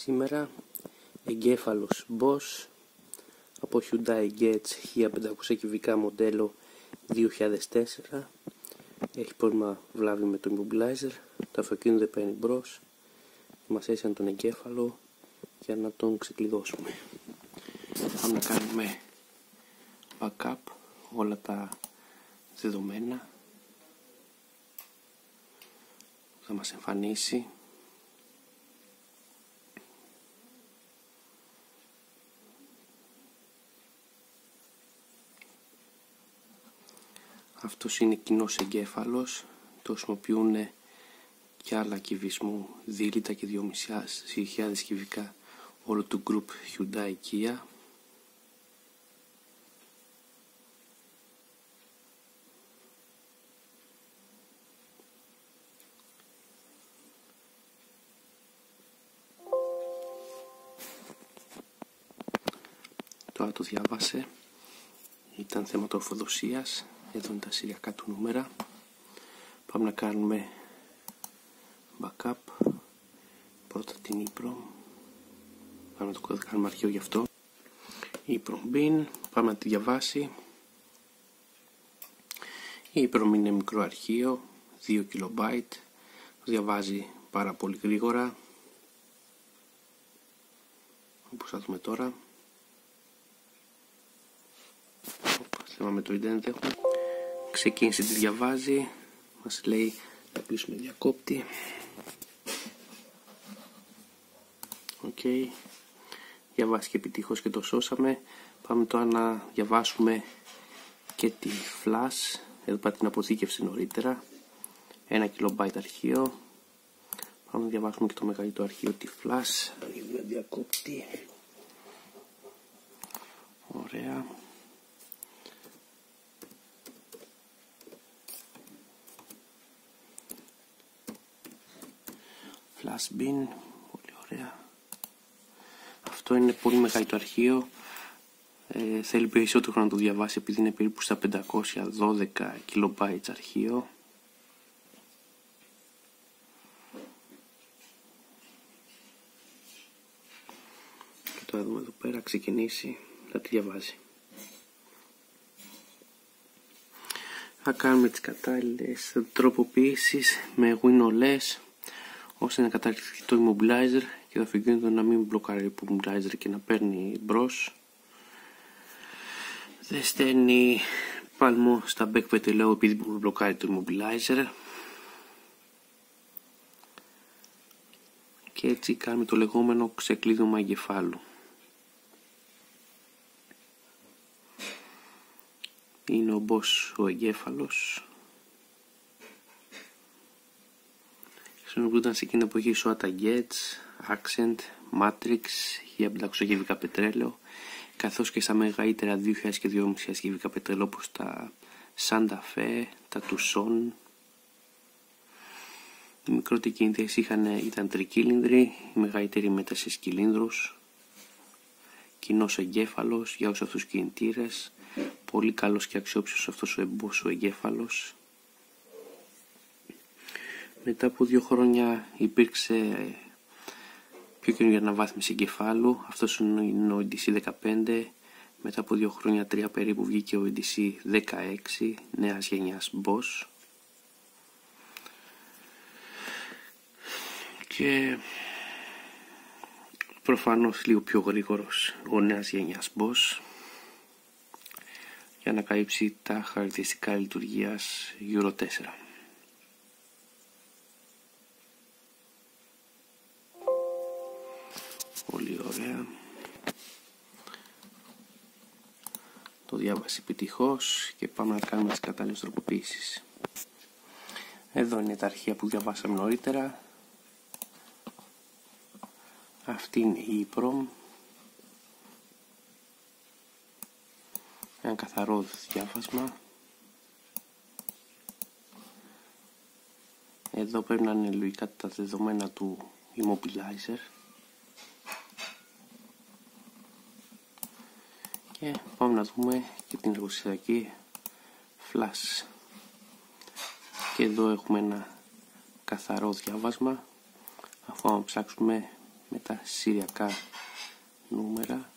Σήμερα εγκέφαλος Bosch από Hyundai Getz 1500 κυβικά μοντέλο 2004. Έχει πρόβλημα βλάβη με το immobilizer. Το αυτοκίνητο δεν παίρνει μπρος. Μας έσαν τον εγκέφαλο για να τον ξεκλειδώσουμε. Πάμε να κάνουμε backup όλα τα δεδομένα που θα μας εμφανίσει. Αυτός είναι κοινός εγκέφαλος, το χρησιμοποιούν και άλλα κυβισμού δίλητα και 2.500 κυβικά όλο του group Hyundai Kia. Τώρα το διάβασε, ήταν θέμα τροφοδοσίας. Εδώ είναι τα σειριακά του νούμερα. Πάμε να κάνουμε backup. Πρώτα την EEPROM. Πάμε να το κάνουμε αρχείο γι' αυτό. EEPROM bin. Πάμε να τη διαβάσει. Η EEPROM είναι μικρό αρχείο, 2 KB. Το διαβάζει πάρα πολύ γρήγορα, όπως θα δούμε τώρα. Θέμα με το ίντερνετ έχουμε. Ξεκίνησε, τη διαβάζει, μας λέει να κλείσουμε διακόπτη. Διαβάστηκε επιτυχώς και το σώσαμε. Πάμε τώρα να διαβάσουμε και τη flash. Εδώ πάει την αποθήκευση νωρίτερα, 1 KB αρχείο. Πάμε να διαβάσουμε και το μεγαλύτερο αρχείο, τη flash. Ανοίγουμε διακόπτη. Ωραία. Flash bin, πολύ ωραία. Αυτό είναι πολύ μεγάλο το αρχείο. Θέλει περισσότερο χρόνο να το διαβάσει επειδή είναι περίπου στα 512 KB αρχείο. Και τώρα δούμε εδώ πέρα, ξεκινήσει, θα τη διαβάζει. Θα κάνουμε τις κατάλληλες τροποποιήσεις με WinOS ώστε να καταρριφθεί το immobilizer και το αυτοκίνητο να μην μπλοκάρει το immobilizer και να παίρνει μπρος. Δεν στέλνει πάλμο στα back πετελαίου επειδή μπλοκάρει το immobilizer. Και έτσι κάνουμε το λεγόμενο ξεκλείδωμα εγκεφάλου. Είναι ο Bosch ο εγκέφαλος. Χρησιμοποιούνταν σε εκείνη την εποχή Toyota Getz, Accent, Matrix, 1500 κυβικά πετρέλαιο, καθώς και στα μεγαλύτερα 2.000 και 2.500 κυβικά πετρέλαιο όπως τα Santa Fe, τα Tucson. Οι μικρότεροι κινητές ήταν τρικύλινδροι, οι μεγαλύτεροι με 4 κυλίνδρους. Κοινός εγκέφαλος για όλους αυτούς τους κινητήρες, πολύ καλός και αξιόπιστος αυτός ο Bosch ο εγκέφαλος. Μετά από 2 χρόνια υπήρξε πιο καινούργια αναβάθμιση εγκεφάλου. Αυτός είναι ο EDC 15. Μετά από 2 χρόνια, 3 περίπου, βγήκε ο EDC 16 νέας γενιάς Bosch. Και προφανώς λίγο πιο γρήγορος ο νέας γενιάς Bosch για να καλύψει τα χαρακτηριστικά λειτουργίας Euro 4. Πολύ ωραία. Το διάβασε επιτυχώς και πάμε να κάνουμε τις κατάλληλες τροποποιήσεις. Εδώ είναι τα αρχεία που διαβάσαμε νωρίτερα. Αυτή είναι η EEPROM. Ένα καθαρό διάβασμα. Εδώ πρέπει να είναι λογικά τα δεδομένα του immobilizer. Και πάμε να δούμε και την εργοστασιακή flash. Και εδώ έχουμε ένα καθαρό διάβασμα. Αφού άμα ψάξουμε με τα συριακά νούμερα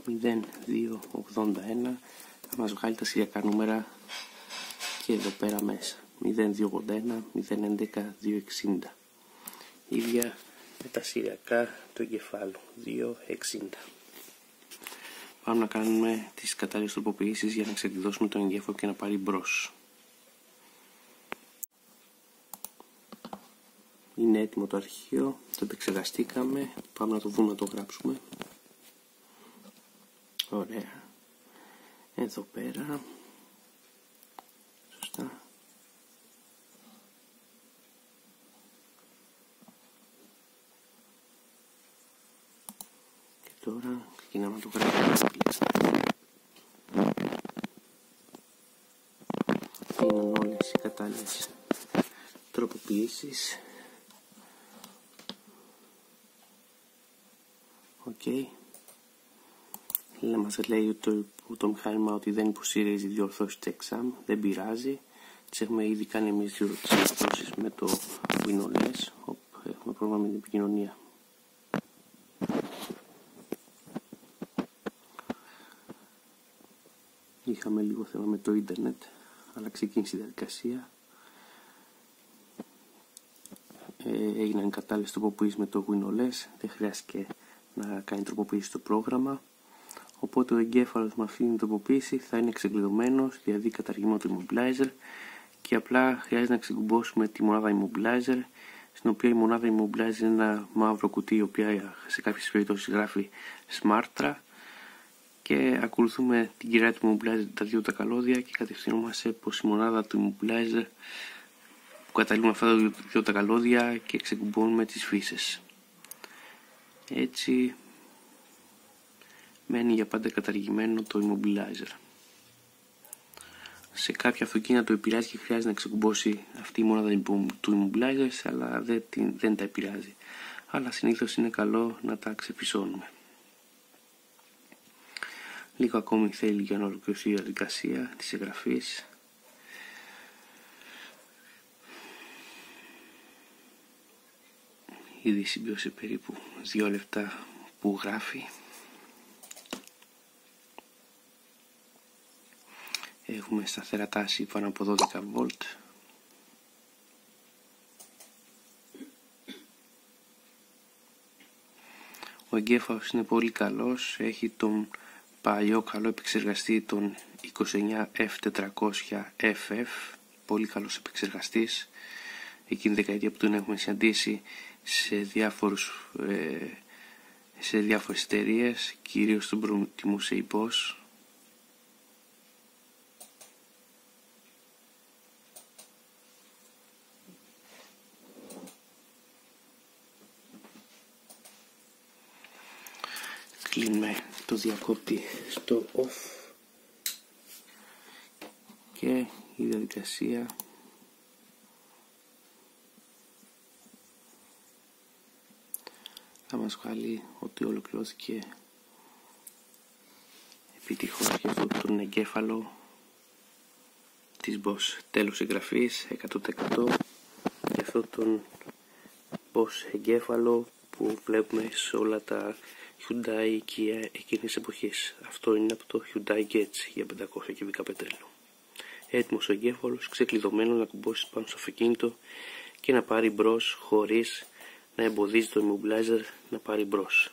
0281, θα μας βγάλει τα συριακά νούμερα και εδώ πέρα μέσα 0281, 011, 260, ίδια με τα συριακά του εγκεφάλου 260. Πάμε να κάνουμε τις κατάλληλες τροποποιήσεις για να ξεκλειδώσουμε τον εγκέφαλο και να πάρει μπρος. Είναι έτοιμο το αρχείο, το επεξεργαστήκαμε, πάμε να το δούμε, να το γράψουμε. Ωραία. Εδώ πέρα. Σωστά. Και τώρα ξεκινάμε να το γράψουμε. Είναι όλες οι κατάλληλες τροποποιήσεις. Οκ. Να μας λέει το μηχάνημα ότι δεν υποστηρίζει διορθώσεις του exam, δεν πειράζει. Τις έχουμε ήδη κάνει εμείς τις διορθώσεις με το WinOS, έχουμε πρόβλημα με την επικοινωνία. Είχαμε λίγο θέμα με το ίντερνετ, αλλά ξεκίνησε η διαδικασία. Έγιναν κατάλληλες τροποποιήσεις με το WinOS, δεν χρειάστηκε να κάνει τροποποίηση στο πρόγραμμα. Οπότε ο εγκέφαλος με αυτήν την τροποποίηση θα είναι εξεκλειδωμένος, δηλαδή καταργημένο το immobilizer, και απλά χρειάζεται να ξεκουμπώσουμε τη μονάδα immobilizer, στην οποία η μονάδα immobilizer είναι ένα μαύρο κουτί, η οποία σε κάποιες περιπτώσεις γράφει Smartra, και ακολουθούμε την κυρά του immobilizer, τα δύο τα καλώδια, και κατευθυνόμαστε προς η μονάδα του immobilizer που καταλήγουμε αυτά τα δύο τα καλώδια και ξεκουμπώνουμε τις φύσες. Έτσι μένει για πάντα καταργημένο το immobilizer. Σε κάποια αυτοκίνητα το επηρεάζει και χρειάζεται να ξεκουμπώσει αυτή η μονάδα του immobilizer, αλλά δεν τα επηρεάζει. Αλλά συνήθως είναι καλό να τα ξεφυσώνουμε. Λίγο ακόμη θέλει για να ολοκληρωθεί η διαδικασία της εγγραφής. Ήδη συμπίωσε περίπου 2 λεπτά που γράφει. Έχουμε σταθερά τάση πάνω από 12 βολτ. Ο εγκέφαλος είναι πολύ καλός, έχει τον παλιό καλό επεξεργαστή, τον 29F400FF, πολύ καλός επεξεργαστής. Εκείνη τη δεκαετία που τον έχουμε συναντήσει σε διάφορες εταιρείες, κυρίως στον προτιμούσε η Bosch. Κλείνουμε το διακόπτη στο off και η διαδικασία θα μας βγάλει ότι ολοκληρώθηκε επιτυχώς για αυτό τον εγκέφαλο της Bosch. Τέλος εγγραφής 100% για αυτό τον Bosch εγκέφαλο που βλέπουμε σε όλα τα Hyundai Kia εκείνης εποχής. Αυτό είναι από το Hyundai Getz για 500 κυβικά πετρέλαιο. Έτοιμος ο εγκέφαλος, ξεκλειδωμένο να κουμπώσει πάνω στο αυτοκίνητο και να πάρει μπρος χωρίς να εμποδίζει το immobilizer να πάρει μπρος.